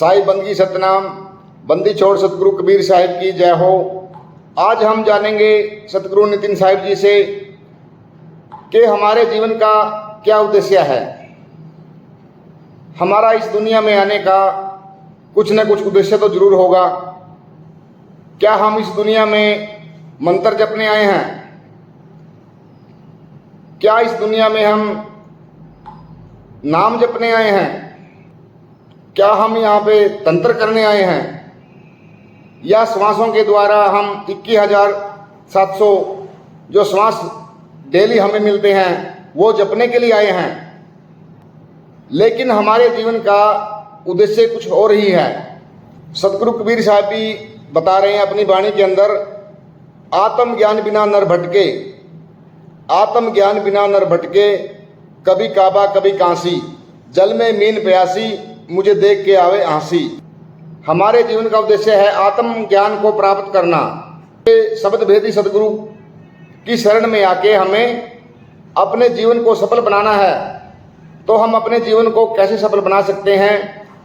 साई बंदगी सतनाम, बंदी छोड़ सतगुरु कबीर साहिब की जय हो। आज हम जानेंगे सतगुरु नितिन साहिब जी से कि हमारे जीवन का क्या उद्देश्य है। हमारा इस दुनिया में आने का कुछ न कुछ उद्देश्य तो जरूर होगा। क्या हम इस दुनिया में मंत्र जपने आए हैं? क्या इस दुनिया में हम नाम जपने आए हैं? क्या हम यहाँ पे तंत्र करने आए हैं? या श्वासों के द्वारा हम 21,700 जो श्वास डेली हमें मिलते हैं वो जपने के लिए आए हैं? लेकिन हमारे जीवन का उद्देश्य कुछ और ही है। सतगुरु कबीर साहब भी बता रहे हैं अपनी वाणी के अंदर, आत्म ज्ञान बिना नर भटके, आत्म ज्ञान बिना नर भटके, कभी काबा कभी कांसी, जल में मीन प्यासी, मुझे देख के आवे हंसी। हमारे जीवन का उद्देश्य है आत्म ज्ञान को प्राप्त करना। शब्द भेदी सतगुरु की शरण में आके हमें अपने जीवन को सफल बनाना है। तो हम अपने जीवन को कैसे सफल बना सकते हैं,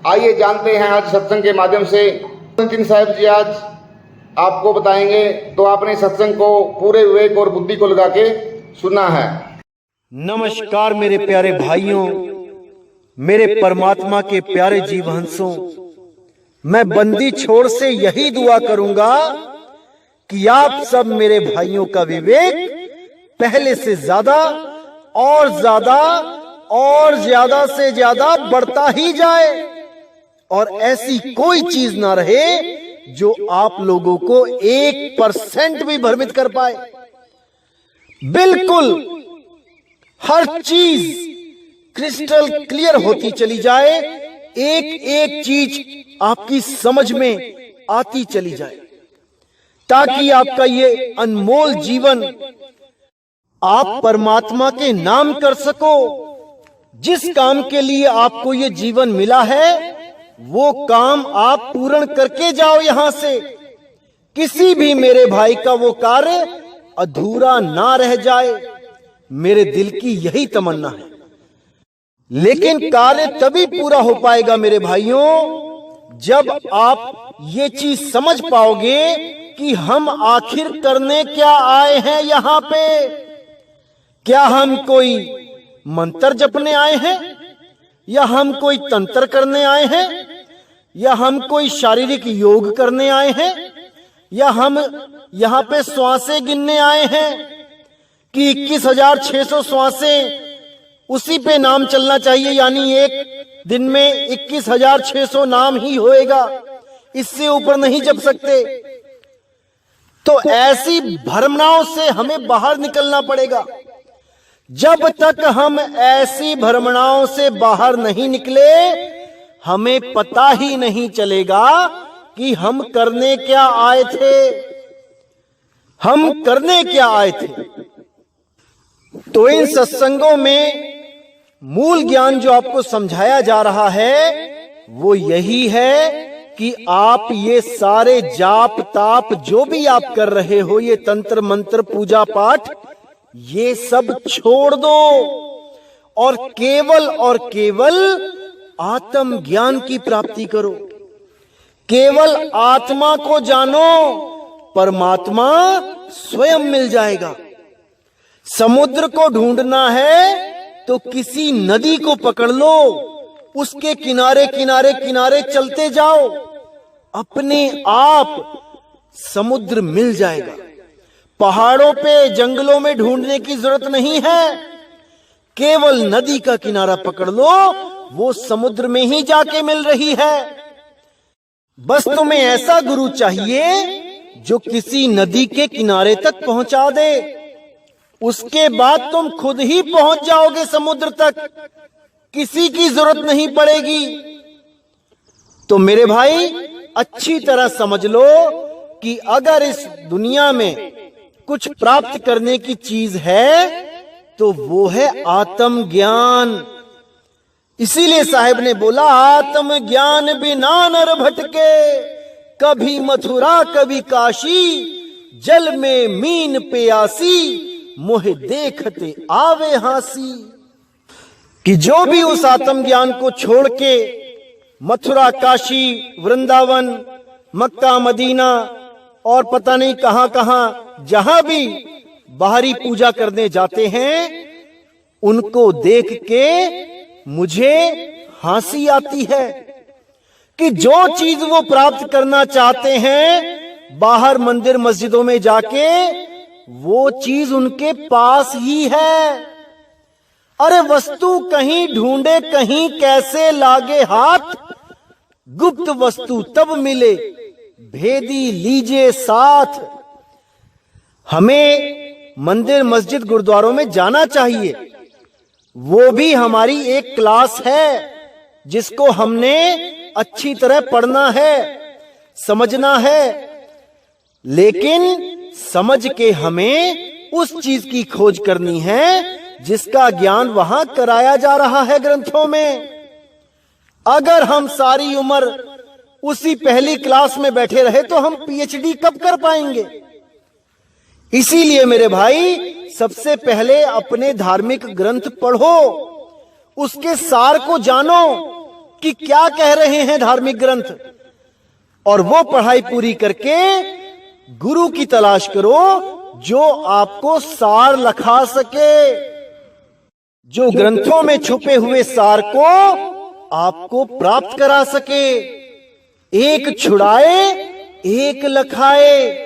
आइए जानते हैं आज सत्संग के माध्यम से। नितिन साहिब जी आज आपको बताएंगे, तो आपने सत्संग को पूरे विवेक और बुद्धि को लगा के सुना है। नमस्कार मेरे प्यारे भाइयों, मेरे परमात्मा के प्यारे जीवहंसों, मैं बंदी छोड़ से यही दुआ करूंगा कि आप सब मेरे भाइयों का विवेक पहले से ज्यादा और ज्यादा और ज्यादा से ज्यादा बढ़ता ही जाए और ऐसी कोई चीज ना रहे जो आप लोगों को 1% भी भ्रमित कर पाए। बिल्कुल हर चीज क्रिस्टल क्लियर होती चली जाए, एक एक चीज आपकी समझ में आती चली जाए, ताकि आपका ये अनमोल जीवन आप परमात्मा के नाम कर सको। जिस काम के लिए आपको ये जीवन मिला है वो काम आप पूर्ण करके जाओ। यहां से किसी भी मेरे भाई का वो कार्य अधूरा ना रह जाए, मेरे दिल की यही तमन्ना है। लेकिन कार्य तभी पूरा हो पाएगा मेरे भाइयों जब आप ये चीज समझ पाओगे कि हम आखिर करने क्या आए हैं यहां पे। क्या हम कोई मंत्र जपने आए हैं, या हम कोई तंत्र करने आए हैं, या हम कोई शारीरिक योग करने आए हैं, या हम यहां पे श्वासें गिनने आए हैं कि 21,600 श्वासें उसी पे नाम चलना चाहिए, यानी एक दिन में 21,600 नाम ही होएगा, इससे ऊपर नहीं जप सकते। तो ऐसी भ्रमणाओं से हमें बाहर निकलना पड़ेगा। जब तक हम ऐसी भ्रमणाओं से बाहर नहीं निकले हमें पता ही नहीं चलेगा कि हम करने क्या आए थे, हम करने क्या आए थे। तो इन सत्संगों में मूल ज्ञान जो आपको समझाया जा रहा है वो यही है कि आप ये सारे जाप ताप जो भी आप कर रहे हो, ये तंत्र मंत्र पूजा पाठ, ये सब छोड़ दो और केवल आत्म ज्ञान की प्राप्ति करो। केवल आत्मा को जानो, परमात्मा स्वयं मिल जाएगा। समुद्र को ढूंढना है तो किसी नदी को पकड़ लो, उसके किनारे किनारे किनारे चलते जाओ, अपने आप समुद्र मिल जाएगा। पहाड़ों पे जंगलों में ढूंढने की जरूरत नहीं है, केवल नदी का किनारा पकड़ लो, वो समुद्र में ही जाके मिल रही है। बस तुम्हें ऐसा गुरु चाहिए जो किसी नदी के किनारे तक पहुंचा दे, उसके बाद तुम खुद ही पहुंच जाओगे समुद्र तक, किसी की जरूरत नहीं पड़ेगी। तो मेरे भाई अच्छी तरह समझ लो कि अगर इस दुनिया में कुछ प्राप्त करने की चीज है तो वो है आत्म ज्ञान। इसीलिए साहिब ने बोला, आत्म ज्ञान बिना नर भटके, कभी मथुरा कभी काशी, जल में मीन प्यासी, मोहे देखते आवे हासी। कि जो भी उस आत्म ज्ञान को छोड़ के मथुरा, काशी, वृंदावन, मक्का, मदीना और पता नहीं कहां कहां जहां भी बाहरी पूजा करने जाते हैं, उनको देख के मुझे हंसी आती है कि जो चीज वो प्राप्त करना चाहते हैं बाहर मंदिर मस्जिदों में जाके, वो चीज उनके पास ही है। अरे वस्तु कहीं ढूंढे कहीं कैसे लागे हाथ, गुप्त वस्तु तब मिले भेदी लीजिए साथ। हमें मंदिर मस्जिद गुरुद्वारों में जाना चाहिए, वो भी हमारी एक क्लास है जिसको हमने अच्छी तरह पढ़ना है, समझना है, लेकिन समझ के हमें उस चीज की खोज करनी है जिसका ज्ञान वहां कराया जा रहा है ग्रंथों में। अगर हम सारी उम्र उसी पहली क्लास में बैठे रहे तो हम पीएचडी कब कर पाएंगे? इसीलिए मेरे भाई, सबसे पहले अपने धार्मिक ग्रंथ पढ़ो, उसके सार को जानो कि क्या कह रहे हैं धार्मिक ग्रंथ, और वो पढ़ाई पूरी करके गुरु की तलाश करो जो आपको सार लखा सके, जो ग्रंथों में छुपे हुए सार को आपको प्राप्त करा सके। एक छुड़ाए एक लखाए,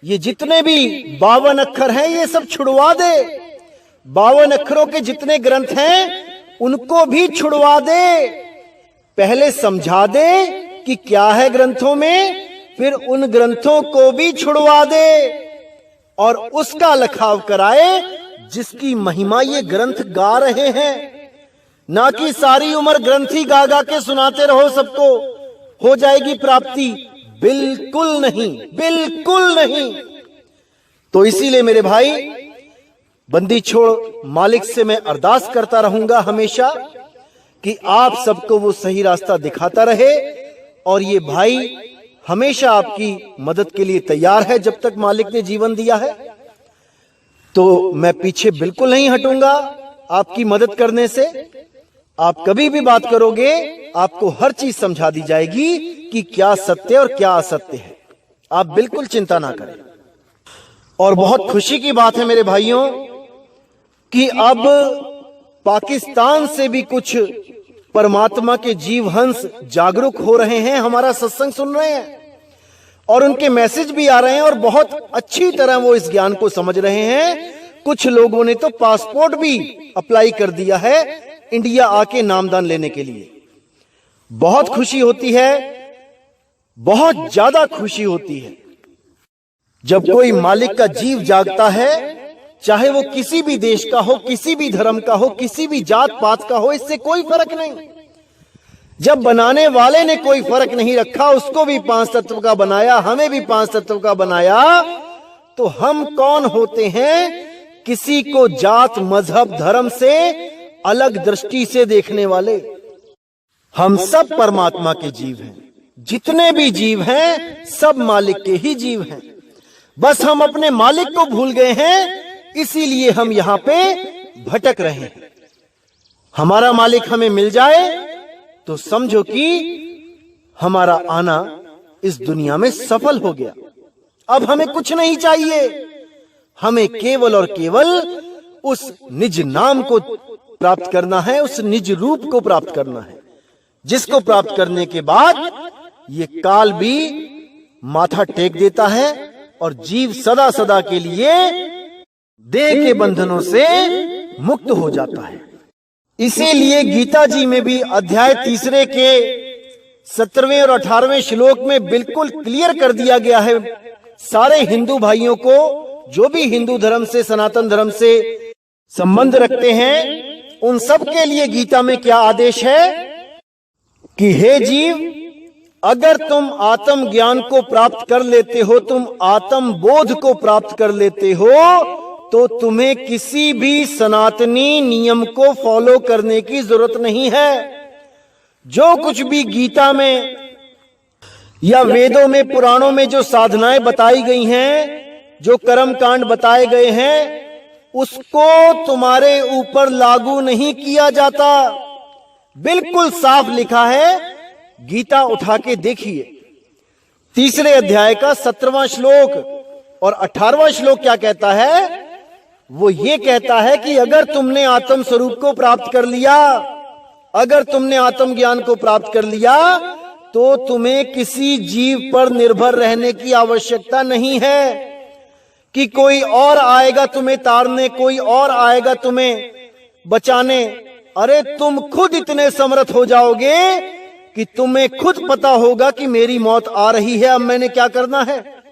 ये जितने भी 52 अक्षर हैं ये सब छुड़वा दे। 52 अक्षरों के जितने ग्रंथ हैं उनको भी छुड़वा दे। पहले समझा दे कि क्या है ग्रंथों में, फिर उन ग्रंथों को भी छुड़वा दे और उसका लखाव कराए जिसकी महिमा ये ग्रंथ गा रहे हैं। ना कि सारी उम्र ग्रंथ ही गा गा के सुनाते रहो सबको, हो जाएगी प्राप्ति। बिल्कुल नहीं, बिल्कुल नहीं। तो इसीलिए मेरे भाई, बंदी छोड़ मालिक से मैं अरदास करता रहूंगा हमेशा कि आप सबको वो सही रास्ता दिखाता रहे, और ये भाई हमेशा आपकी मदद के लिए तैयार है। जब तक मालिक ने जीवन दिया है तो मैं पीछे बिल्कुल नहीं हटूंगा आपकी मदद करने से। आप कभी भी बात करोगे आपको हर चीज समझा दी जाएगी कि क्या सत्य और क्या असत्य है। आप बिल्कुल चिंता ना करें। और बहुत खुशी की बात है मेरे भाइयों कि अब पाकिस्तान से भी कुछ परमात्मा के जीव हंस जागरूक हो रहे हैं, हमारा सत्संग सुन रहे हैं और उनके मैसेज भी आ रहे हैं और बहुत अच्छी तरह वो इस ज्ञान को समझ रहे हैं। कुछ लोगों ने तो पासपोर्ट भी अप्लाई कर दिया है इंडिया आके नामदान लेने के लिए। बहुत खुशी होती है, बहुत ज्यादा खुशी होती है जब कोई मालिक का जीव जागता है, चाहे वो किसी भी देश का हो, किसी भी धर्म का हो, किसी भी जात पात का हो, इससे कोई फर्क नहीं। जब बनाने वाले ने कोई फर्क नहीं रखा, उसको भी 5 तत्व का बनाया, हमें भी 5 तत्व का बनाया, तो हम कौन होते हैं किसी को जात मजहब धर्म से अलग दृष्टि से देखने वाले? हम सब परमात्मा के जीव हैं। जितने भी जीव हैं सब मालिक के ही जीव हैं। बस हम अपने मालिक को भूल गए हैं, इसीलिए हम यहां पे भटक रहे हैं। हमारा मालिक हमें मिल जाए तो समझो कि हमारा आना इस दुनिया में सफल हो गया। अब हमें कुछ नहीं चाहिए, हमें केवल और केवल उस निज नाम को प्राप्त करना है, उस निज रूप को प्राप्त करना है, जिसको प्राप्त करने के बाद ये काल भी माथा टेक देता है और जीव सदा सदा के लिए देह के बंधनों से मुक्त हो जाता है। इसीलिए गीता जी में भी अध्याय 3 के 17वें और 18वें श्लोक में बिल्कुल क्लियर कर दिया गया है सारे हिंदू भाइयों को, जो भी हिंदू धर्म से, सनातन धर्म से संबंध रखते हैं, उन सब के लिए गीता में क्या आदेश है कि हे जीव, अगर तुम आत्म ज्ञान को प्राप्त कर लेते हो, तुम आत्म बोध को प्राप्त कर लेते हो, तो तुम्हें किसी भी सनातनी नियम को फॉलो करने की जरूरत नहीं है। जो कुछ भी गीता में या वेदों में, पुराणों में जो साधनाएं बताई गई हैं, जो कर्म कांड बताए गए हैं, उसको तुम्हारे ऊपर लागू नहीं किया जाता। बिल्कुल साफ लिखा है गीता उठा के देखिए, 3 अध्याय का 17वां श्लोक और 18वां श्लोक क्या कहता है? वो ये कहता है कि अगर तुमने आत्म स्वरूप को प्राप्त कर लिया, अगर तुमने आत्म ज्ञान को प्राप्त कर लिया, तो तुम्हें किसी जीव पर निर्भर रहने की आवश्यकता नहीं है कि कोई और आएगा तुम्हें तारने, कोई और आएगा तुम्हें बचाने। अरे तुम खुद इतने समर्थ हो जाओगे कि तुम्हें खुद पता होगा कि मेरी मौत आ रही है, अब मैंने क्या करना है।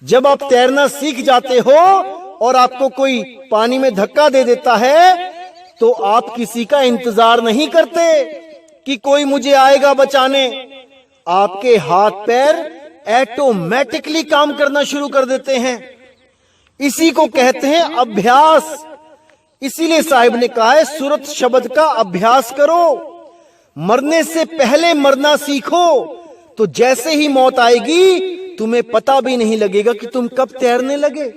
जब आप तैरना सीख जाते हो और आपको कोई पानी में धक्का दे देता है, तो आप किसी का इंतजार नहीं करते कि कोई मुझे आएगा बचाने। आपके हाथ पैर ऑटोमेटिकली काम करना शुरू कर देते हैं। इसी को कहते हैं अभ्यास। इसीलिए साहिब ने कहा है सुरत शब्द का अभ्यास करो, मरने से पहले मरना सीखो, तो जैसे ही मौत आएगी तुम्हें पता भी नहीं लगेगा कि तुम कब तैरने लगे,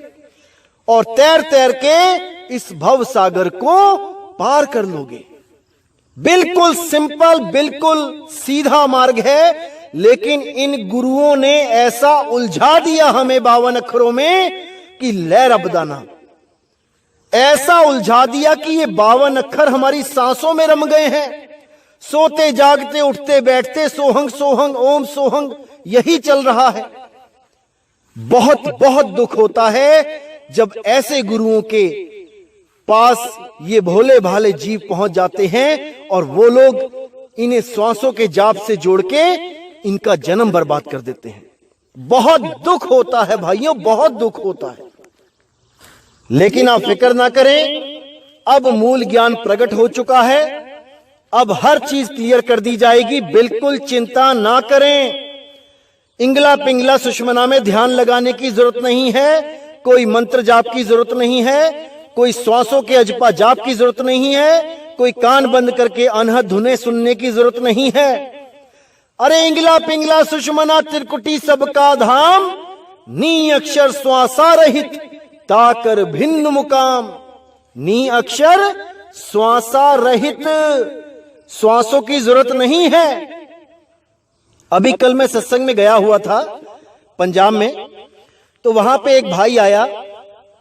और तैर तैर के इस भव सागर को पार कर लोगे। बिल्कुल सिंपल, बिल्कुल सीधा मार्ग है, लेकिन इन गुरुओं ने ऐसा उलझा दिया हमें 52 अक्षरों में कि लहर अबदाना, ऐसा उलझा दिया कि ये 52 अक्षर हमारी सांसों में रम गए हैं। सोते जागते उठते बैठते सोहंग सोहंग ओम सोहंग यही चल रहा है। बहुत बहुत दुख होता है जब ऐसे गुरुओं के पास ये भोले भाले जीव पहुंच जाते हैं और वो लोग इन्हें श्वासों के जाप से जोड़ के इनका जन्म बर्बाद कर देते हैं। बहुत दुख होता है भाइयों, बहुत दुख होता है। लेकिन आप फिक्र ना करें, अब मूल ज्ञान प्रकट हो चुका है, अब हर चीज क्लियर कर दी जाएगी, बिल्कुल चिंता ना करें। इंगला पिंगला सुषमना में ध्यान लगाने की जरूरत नहीं है, कोई मंत्र जाप की जरूरत नहीं है, कोई श्वासों के अजपा जाप की जरूरत नहीं है, कोई कान बंद करके अनहद धुनें सुनने की जरूरत नहीं है। अरे इंगला पिंगला सुषमना त्रिकुटी सबका धाम, नी अक्षर श्वासा रहित ताकर भिन्न मुकाम। नी अक्षर श्वासा रहित, श्वासों की जरूरत नहीं है। अभी कल मैं सत्संग में गया हुआ था पंजाब में, तो वहां पे एक भाई आया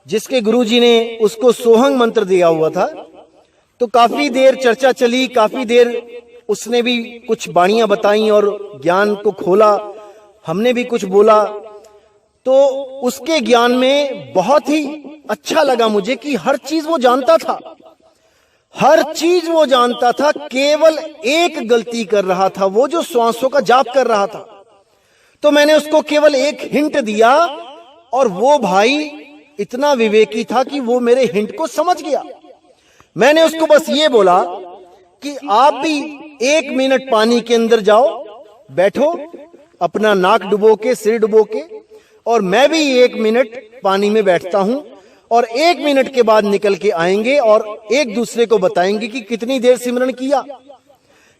जिसके गुरुजी ने उसको सोहंग मंत्र दिया हुआ था। तो काफी देर चर्चा चली, काफी देर उसने भी कुछ बाणियां बताई और ज्ञान को खोला, हमने भी कुछ बोला। तो उसके ज्ञान में बहुत ही अच्छा लगा मुझे कि हर चीज वो जानता था, हर चीज वो जानता था, केवल एक गलती कर रहा था, वो जो श्वासों का जाप कर रहा था। तो मैंने उसको केवल एक हिंट दिया और वो भाई इतना विवेकी था कि वो मेरे हिंट को समझ गया। मैंने उसको बस ये बोला कि आप भी 1 मिनट पानी के अंदर जाओ, बैठो अपना नाक डुबो के, सिर डुबो के, और मैं भी 1 मिनट पानी में बैठता हूं, और 1 मिनट के बाद निकल के आएंगे और एक दूसरे को बताएंगे कि कितनी देर सिमरन किया,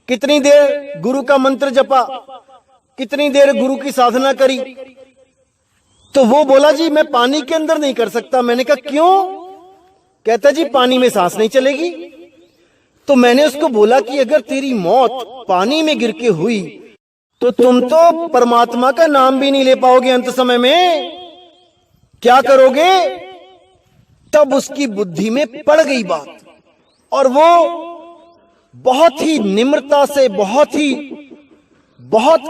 कितनी देर गुरु का मंत्र जपा, कितनी देर गुरु की साधना करी। तो वो बोला जी मैं पानी के अंदर नहीं कर सकता। मैंने कहा क्यों? कहता जी पानी में सांस नहीं चलेगी। तो मैंने उसको बोला कि अगर तेरी मौत पानी में गिर के हुई तो तुम तो परमात्मा का नाम भी नहीं ले पाओगे अंत समय में, क्या करोगे? तब उसकी बुद्धि में पड़ गई बात और वो बहुत ही निम्रता से, बहुत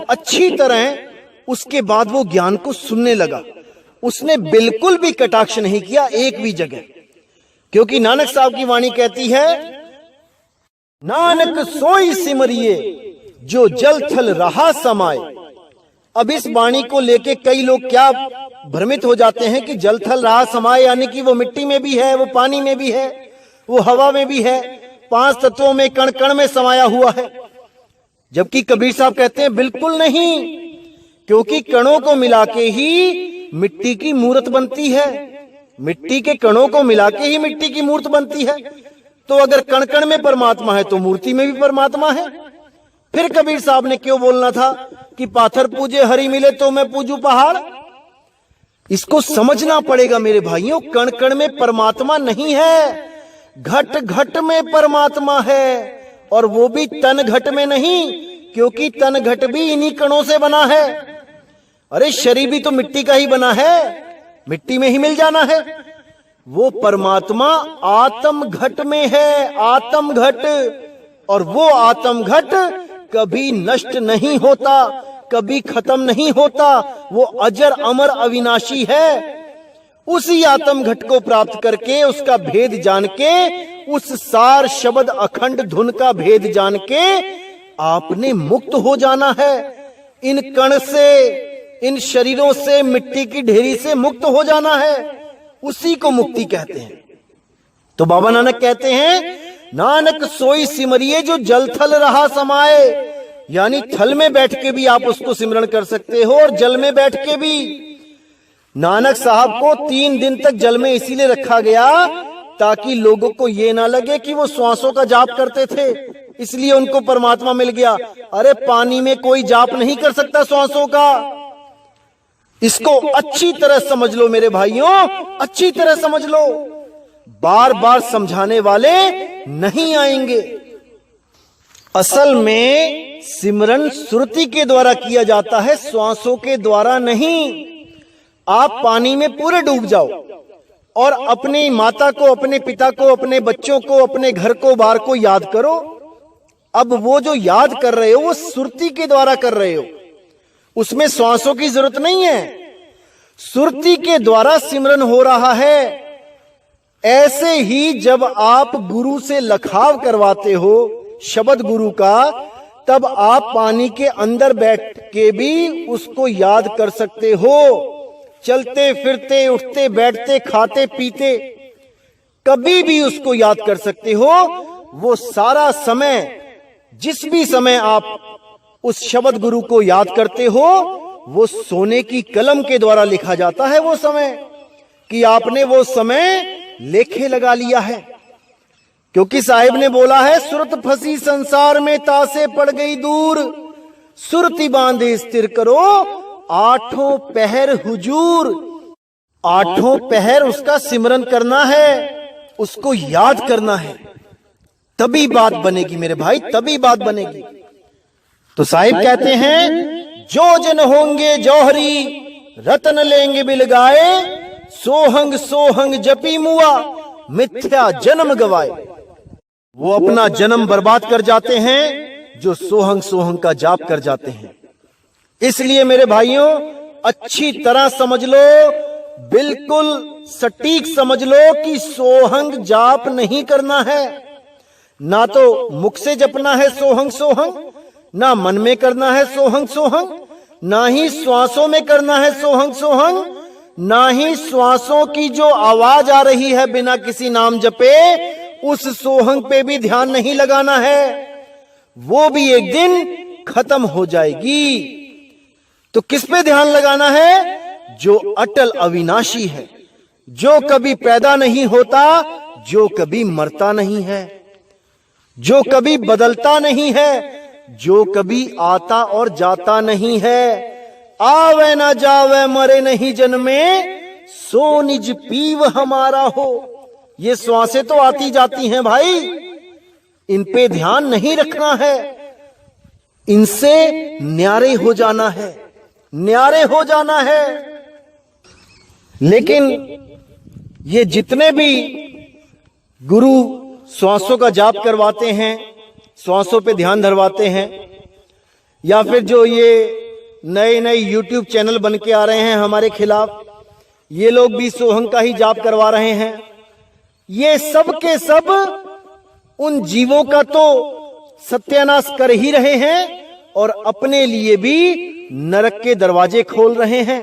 अच्छी तरह उसके बाद वो ज्ञान को सुनने लगा। उसने बिल्कुल भी कटाक्ष नहीं किया एक भी जगह, क्योंकि नानक साहब की वाणी कहती है, नानक सोई सिमरिए जो जल थल रहा समाए। अब इस वाणी को लेके कई लोग क्या भ्रमित हो जाते हैं कि जल थल रहा समाए यानी कि वो मिट्टी में भी है, वो पानी में भी है, वो हवा में भी है, 5 तत्वों में, कण कण में समाया हुआ है। जबकि कबीर साहब कहते हैं बिल्कुल नहीं, क्योंकि कणों को मिला के ही मिट्टी की मूर्त बनती है, मिट्टी के कणों को मिला के ही मिट्टी की मूर्त बनती है। तो अगर कण कण में परमात्मा है तो मूर्ति में भी परमात्मा है। फिर कबीर साहब ने क्यों बोलना था कि पाथर पूजे हरि मिले तो मैं पूजू पहाड़? इसको समझना पड़ेगा मेरे भाइयों, कण कण में परमात्मा नहीं है, घट घट में परमात्मा है, और वो भी तन घट में नहीं, क्योंकि तन घट भी इन्हीं कणों से बना है। अरे शरीर भी तो मिट्टी का ही बना है, मिट्टी में ही मिल जाना है। वो परमात्मा आत्म घट में है, आत्म घट। और वो आत्म घट कभी नष्ट नहीं होता, कभी खत्म नहीं होता। वो अजर अमर अविनाशी है। उसी आत्म घट को प्राप्त करके, उसका भेद जान के, उस सार शब्द अखंड धुन का भेद जान के आपने मुक्त हो जाना है। इन कण से, इन शरीरों से, मिट्टी की ढेरी से मुक्त हो जाना है। उसी को मुक्ति कहते हैं। तो बाबा नानक कहते हैं, नानक सोई सिमरिए जो जल थल रहा समाए। यानी थल में बैठ के भी आप उसको सिमरण कर सकते हो और जल में बैठ के भी। नानक साहब को 3 दिन तक जल में इसीलिए रखा गया ताकि लोगों को यह ना लगे कि वो श्वासों का जाप करते थे, इसलिए उनको परमात्मा मिल गया। अरे पानी में कोई जाप नहीं कर सकता श्वासों का। इसको अच्छी तरह समझ लो मेरे भाइयों, अच्छी तरह समझ लो। बार बार समझाने वाले नहीं आएंगे। असल में सिमरन सुरति के द्वारा किया जाता है, श्वासों के द्वारा नहीं। आप पानी में पूरे डूब जाओ और अपनी माता को, अपने पिता को, अपने बच्चों को, अपने घर को, बार को याद करो। अब वो जो याद कर रहे हो वो सुरति के द्वारा कर रहे हो, उसमें श्वासों की जरूरत नहीं है। सुरति के द्वारा सिमरन हो रहा है। ऐसे ही जब आप गुरु से लखाव करवाते हो शब्द गुरु का, तब आप पानी के अंदर बैठ के भी उसको याद कर सकते हो। चलते फिरते, उठते बैठते, खाते पीते, कभी भी उसको याद कर सकते हो। वो सारा समय, जिस भी समय आप उस शब्द गुरु को याद करते हो, वो सोने की कलम के द्वारा लिखा जाता है। वो समय कि आपने वो समय लेखे लगा लिया है। क्योंकि साहिब ने बोला है, सुरत फंसी संसार में तासे पड़ गई दूर, सुरति बांधे स्थिर करो आठों पहर हुजूर। आठों पहर उसका सिमरन करना है, उसको याद करना है, तभी बात बनेगी मेरे भाई, तभी बात बनेगी। तो साहिब कहते हैं, जो जन होंगे जौहरी रतन लेंगे बिलगाए, सोहंग सोहंग जपी मुआ मिथ्या जन्म गवाए। वो अपना जन्म बर्बाद कर जाते हैं जो सोहंग सोहंग का जाप कर जाते हैं। इसलिए मेरे भाइयों अच्छी तरह समझ लो, बिल्कुल सटीक समझ लो कि सोहंग जाप नहीं करना है। ना तो मुख से जपना है सोहंग सोहंग, ना मन में करना है सोहंग सोहंग, ना ही श्वासों में करना है सोहंग सोहंग, ना ही श्वासों की जो आवाज आ रही है बिना किसी नाम जपे, उस सोहंग पे भी ध्यान नहीं लगाना है। वो भी एक दिन खत्म हो जाएगी। तो किस पे ध्यान लगाना है? जो अटल अविनाशी है, जो कभी पैदा नहीं होता, जो कभी मरता नहीं है, जो कभी बदलता नहीं है, जो कभी आता और जाता नहीं है। आवे ना जावे मरे नहीं जन्मे, सो निज पीव हमारा हो। ये श्वासें तो आती जाती हैं भाई, इन पे ध्यान नहीं रखना है, इनसे न्यारे हो जाना है, न्यारे हो जाना है। लेकिन ये जितने भी गुरु श्वासों का जाप करवाते हैं, श्वासों पे ध्यान धरवाते हैं, या फिर जो ये नए नए YouTube चैनल बन के आ रहे हैं हमारे खिलाफ, ये लोग भी सोहंग का ही जाप करवा रहे हैं। ये सब के सब उन जीवों का तो सत्यानाश कर ही रहे हैं और अपने लिए भी नरक के दरवाजे खोल रहे हैं।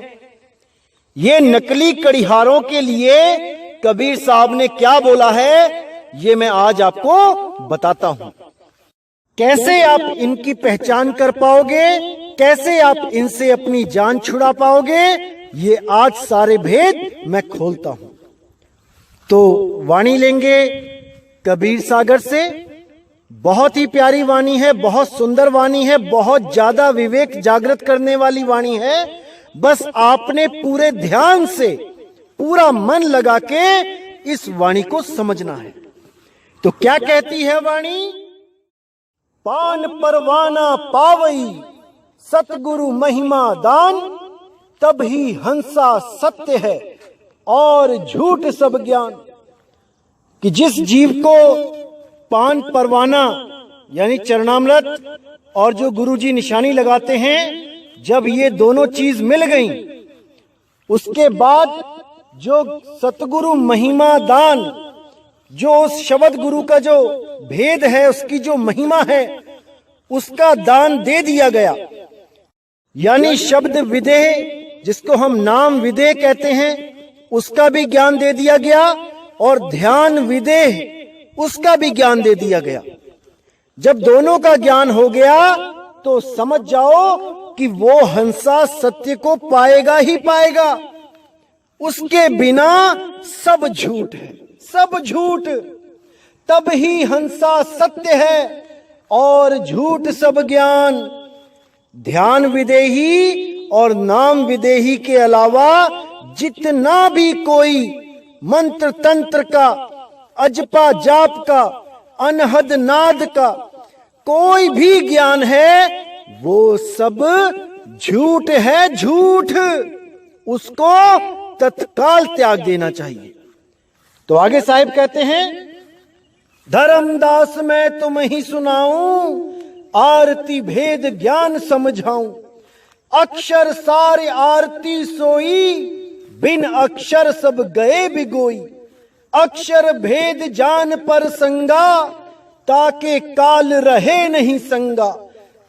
ये नकली कड़िहारों के लिए कबीर साहब ने क्या बोला है, ये मैं आज आपको बताता हूं। कैसे आप इनकी पहचान कर पाओगे, कैसे आप इनसे अपनी जान छुड़ा पाओगे, ये आज सारे भेद मैं खोलता हूं। तो वाणी लेंगे कबीर सागर से। बहुत ही प्यारी वाणी है, बहुत सुंदर वाणी है, बहुत ज्यादा विवेक जागृत करने वाली वाणी है। बस आपने पूरे ध्यान से, पूरा मन लगा के इस वाणी को समझना है। तो क्या कहती है वाणी? पान परवाना पावई सतगुरु महिमा दान, तब ही हंसा सत्य है और झूठ सब ज्ञान। कि जिस जीव को पान परवाना यानी चरणामृत और जो गुरुजी निशानी लगाते हैं, जब ये दोनों चीज मिल गई, उसके बाद जो सतगुरु महिमा दान, जो उस शब्द गुरु का जो भेद है, उसकी जो महिमा है, उसका दान दे दिया गया। यानी शब्द विदेह, जिसको हम नाम विदेह कहते हैं, उसका भी ज्ञान दे दिया गया, और ध्यान विदेह उसका भी ज्ञान दे दिया गया। जब दोनों का ज्ञान हो गया तो समझ जाओ कि वो हंसा सत्य को पाएगा ही पाएगा। उसके बिना सब झूठ है, सब झूठ। तब ही हंसा सत्य है और झूठ सब ज्ञान। ध्यान विदेही और नाम विदेही के अलावा जितना भी कोई मंत्र तंत्र का, अजपा जाप का, अनहद नाद का कोई भी ज्ञान है, वो सब झूठ है, झूठ। उसको तत्काल त्याग देना चाहिए। तो आगे साहिब कहते हैं, धर्मदास मैं तुम ही सुनाऊं, आरती भेद ज्ञान समझाऊं। अक्षर सारे आरती सोई, बिन अक्षर सब गए बिगोई। अक्षर भेद जान पर संगा, ताके काल रहे नहीं संगा।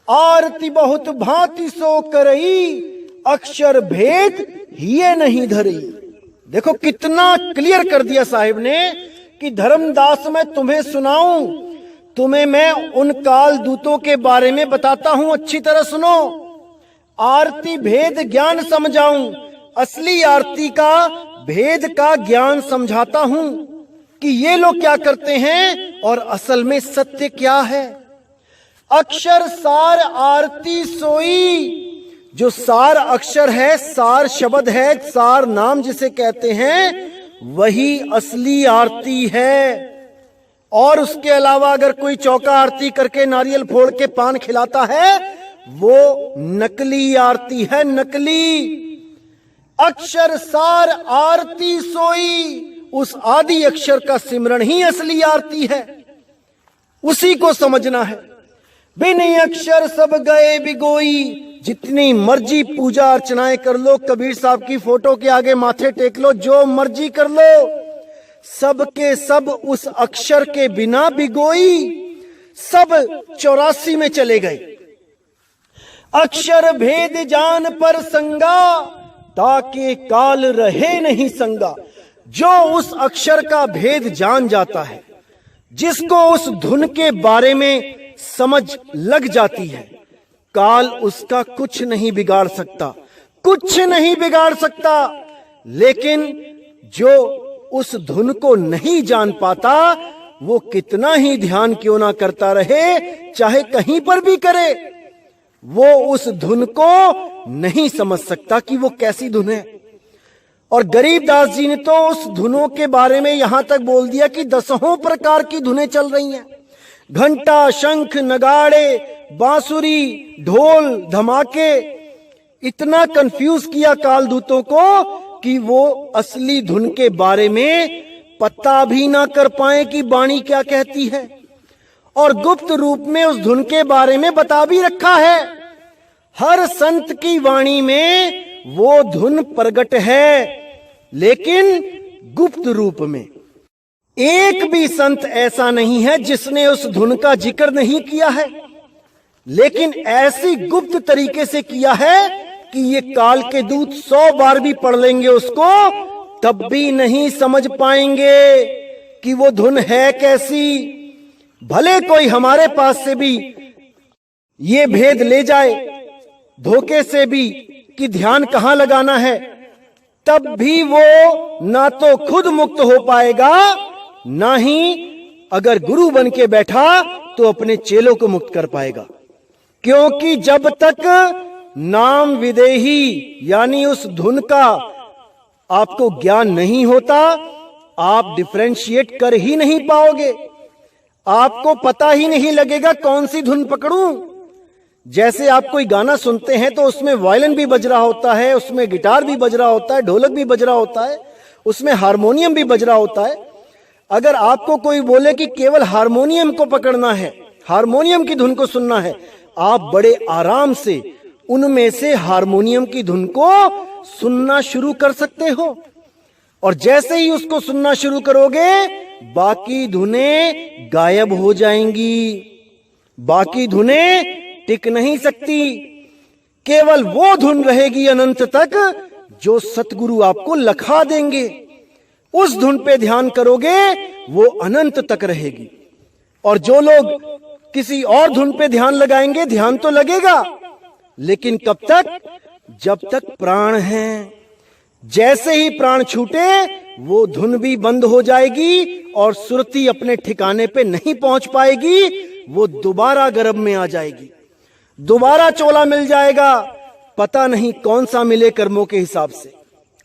आरती बहुत भांति सो करई, अक्षर भेद हिये नहीं धरई। देखो कितना क्लियर कर दिया साहिब ने कि धर्मदास मैं तुम्हें सुनाऊं, तुम्हें मैं उन काल दूतों के बारे में बताता हूं, अच्छी तरह सुनो। आरती भेद ज्ञान समझाऊं, असली आरती का भेद का ज्ञान समझाता हूं कि ये लोग क्या करते हैं और असल में सत्य क्या है। अक्षर सार आरती सोई, जो सार अक्षर है, सार शब्द है, सार नाम जिसे कहते हैं, वही असली आरती है। और उसके अलावा अगर कोई चौका आरती करके नारियल फोड़ के पान खिलाता है, वो नकली आरती है, नकली। अक्षर सार आरती सोई, उस आदि अक्षर का सिमरण ही असली आरती है, उसी को समझना है। बिन अक्षर सब गए बिगोई, जितनी मर्जी पूजा अर्चनाएं कर लो, कबीर साहब की फोटो के आगे माथे टेक लो, जो मर्जी कर लो, सब के सब उस अक्षर के बिना बिगोई, सब 84 में चले गए। अक्षर भेद जान पर संगा, ताके काल रहे नहीं संगा। जो उस अक्षर का भेद जान जाता है, जिसको उस धुन के बारे में समझ लग जाती है, काल उसका कुछ नहीं बिगाड़ सकता, कुछ नहीं बिगाड़ सकता। लेकिन जो उस धुन को नहीं जान पाता, वो कितना ही ध्यान क्यों ना करता रहे, चाहे कहीं पर भी करे, वो उस धुन को नहीं समझ सकता कि वो कैसी धुन है। और गरीबदास जी ने तो उस धुनों के बारे में यहां तक बोल दिया कि 10 प्रकार की धुनें चल रही हैं। घंटा, शंख, नगाड़े, बांसुरी, ढोल, धमाके, इतना कंफ्यूज किया कालदूतों को कि वो असली धुन के बारे में पता भी ना कर पाए कि वाणी क्या कहती है। और गुप्त रूप में उस धुन के बारे में बता भी रखा है। हर संत की वाणी में वो धुन प्रगट है, लेकिन गुप्त रूप में। एक भी संत ऐसा नहीं है जिसने उस धुन का जिक्र नहीं किया है, लेकिन ऐसी गुप्त तरीके से किया है कि ये काल के दूत 100 बार भी पढ़ लेंगे उसको, तब भी नहीं समझ पाएंगे कि वो धुन है कैसी। भले कोई हमारे पास से भी ये भेद ले जाए धोखे से भी कि ध्यान कहां लगाना है, तब भी वो ना तो खुद मुक्त हो पाएगा, ना ही अगर गुरु बन के बैठा तो अपने चेलों को मुक्त कर पाएगा। क्योंकि जब तक नाम विदेही यानी उस धुन का आपको ज्ञान नहीं होता, आप डिफरेंशिएट कर ही नहीं पाओगे। आपको पता ही नहीं लगेगा कौन सी धुन पकड़ूं। जैसे आप कोई गाना सुनते हैं तो उसमें वायलिन भी बज रहा होता है, उसमें गिटार भी बज रहा होता है, ढोलक भी बज रहा होता है, उसमें हारमोनियम भी बज रहा होता है। अगर आपको कोई बोले कि केवल हारमोनियम को पकड़ना है, हारमोनियम की धुन को सुनना है, आप बड़े आराम से उनमें से हारमोनियम की धुन को सुनना शुरू कर सकते हो। और जैसे ही उसको सुनना शुरू करोगे, बाकी धुनें गायब हो जाएंगी, बाकी धुनें टिक नहीं सकती। केवल वो धुन रहेगी अनंत तक जो सतगुरु आपको लखा देंगे। उस धुन पे ध्यान करोगे, वो अनंत तक रहेगी। और जो लोग किसी और धुन पे ध्यान लगाएंगे, ध्यान तो लगेगा, लेकिन कब तक? जब तक प्राण है। जैसे ही प्राण छूटे, वो धुन भी बंद हो जाएगी और सुरती अपने ठिकाने पे नहीं पहुंच पाएगी, वो दोबारा गर्भ में आ जाएगी, दोबारा चोला मिल जाएगा। पता नहीं कौन सा मिले कर्मों के हिसाब से,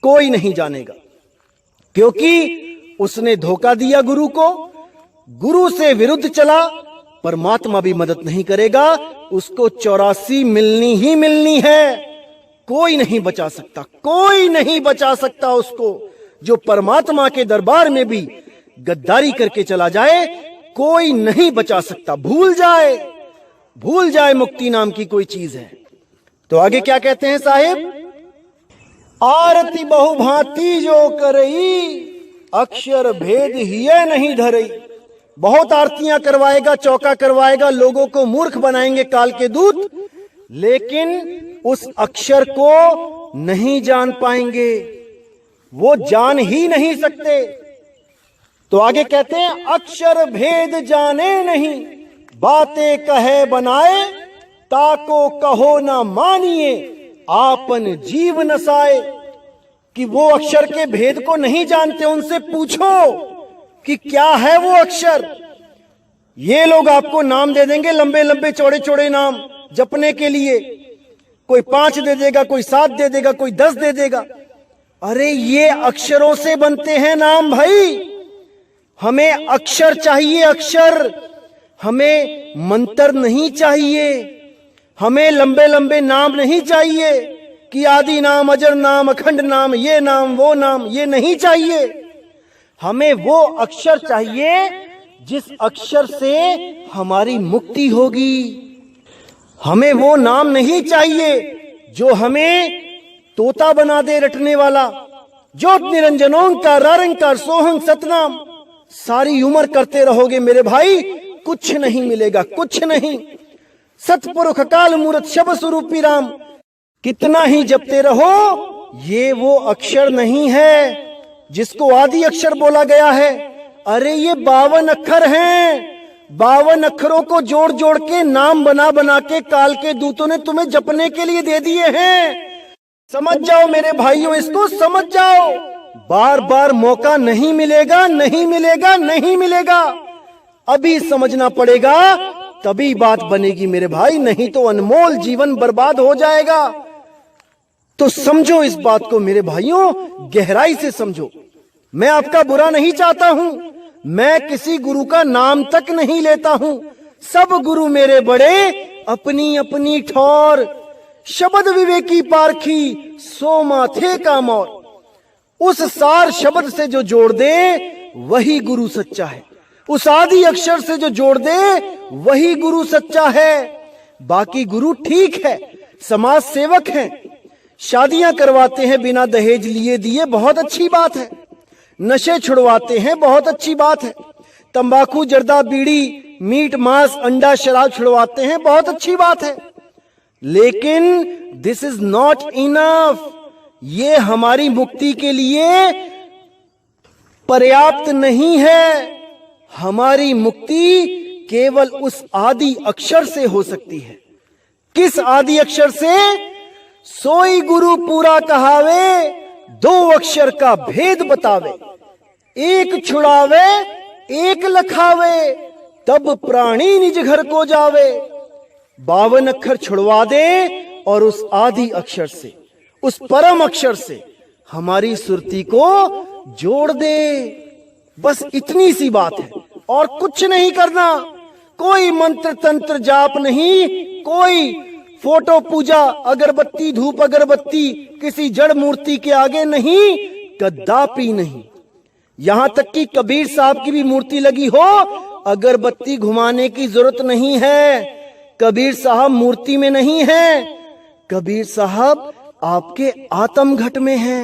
कोई नहीं जानेगा, क्योंकि उसने धोखा दिया गुरु को, गुरु से विरुद्ध चला। परमात्मा भी मदद नहीं करेगा, उसको 84 मिलनी ही मिलनी है। कोई नहीं बचा सकता, कोई नहीं बचा सकता उसको। जो परमात्मा के दरबार में भी गद्दारी करके चला जाए, कोई नहीं बचा सकता। भूल जाए मुक्ति नाम की कोई चीज है। तो आगे क्या कहते हैं साहिब? आरती बहुभांति जो करई, अक्षर भेद हिय नहीं धरई। बहुत आरतियां करवाएगा, चौका करवाएगा, लोगों को मूर्ख बनाएंगे काल के दूत, लेकिन उस अक्षर को नहीं जान पाएंगे, वो जान ही नहीं सकते। तो आगे कहते हैं, अक्षर भेद जाने नहीं, बातें कहे बनाए, ताको कहो ना मानिए, आपन जीव नसाए। कि वो अक्षर के भेद को नहीं जानते, उनसे पूछो कि क्या है वो अक्षर। ये लोग आपको नाम दे देंगे, लंबे लंबे चौड़े चौड़े नाम जपने के लिए। कोई 5 दे देगा, कोई 7 दे देगा, कोई 10 दे देगा। अरे ये अक्षरों से बनते हैं नाम भाई। हमें अक्षर चाहिए, अक्षर। हमें मंत्र नहीं चाहिए, हमें लंबे लंबे नाम नहीं चाहिए कि आदि नाम, अजर नाम, अखंड नाम, ये नाम, वो नाम, ये नहीं चाहिए। हमें वो अक्षर चाहिए जिस अक्षर से हमारी मुक्ति होगी। हमें वो नाम नहीं चाहिए जो हमें तोता बना दे रटने वाला। ज्योत निरंजनोंकार रंकार सोहं सतनाम। सारी उम्र करते रहोगे मेरे भाई, कुछ नहीं मिलेगा, कुछ नहीं। सतपुरुष काल मूर्त शब स्वरूपी राम, कितना ही जपते रहो, ये वो अक्षर नहीं है जिसको आदि अक्षर बोला गया है। अरे ये 52 अक्षर हैं। 52 अक्षरों को जोड़ जोड़ के नाम बना बना के काल के दूतों ने तुम्हें जपने के लिए दे दिए हैं। समझ जाओ मेरे भाइयों, इसको समझ जाओ। बार बार मौका नहीं मिलेगा, नहीं मिलेगा, नहीं मिलेगा। अभी समझना पड़ेगा, तभी बात बनेगी मेरे भाई, नहीं तो अनमोल जीवन बर्बाद हो जाएगा। तो समझो इस बात को मेरे भाइयों, गहराई से समझो। मैं आपका बुरा नहीं चाहता हूं, मैं किसी गुरु का नाम तक नहीं लेता हूं। सब गुरु मेरे बड़े, अपनी अपनी ठौर। शब्द विवेकी पारखी, सो माथे का मोर। उस सार शब्द से जो जोड़ दे, वही गुरु सच्चा है। उस आदि अक्षर से जो जोड़ दे, वही गुरु सच्चा है। बाकी गुरु ठीक है, समाज सेवक हैं, शादियां करवाते हैं बिना दहेज लिए दिए, बहुत अच्छी बात है। नशे छुड़वाते हैं, बहुत अच्छी बात है। तंबाकू, जर्दा, बीड़ी, मीट, मांस, अंडा, शराब छुड़वाते हैं, बहुत अच्छी बात है। लेकिन दिस इज नॉट इनफ। ये हमारी मुक्ति के लिए पर्याप्त नहीं है। हमारी मुक्ति केवल उस आदि अक्षर से हो सकती है। किस आदि अक्षर से? सोई गुरु पूरा कहावे, 2 अक्षर का भेद बतावे। एक छुड़ावे, एक लखावे, तब प्राणी निज घर को जावे। 52 अक्षर छुड़वा दे और उस आदि अक्षर से, उस परम अक्षर से हमारी सुरती को जोड़ दे। बस इतनी सी बात है और कुछ नहीं करना, कोई मंत्र तंत्र जाप नहीं, कोई फोटो पूजा, अगरबत्ती धूप अगरबत्ती किसी जड़ मूर्ति के आगे नहीं, कदापि नहीं। यहां तक कि कबीर साहब की भी मूर्ति लगी हो, अगरबत्ती घुमाने की जरूरत नहीं है। कबीर साहब मूर्ति में नहीं है, कबीर साहब आपके आत्मघट में हैं।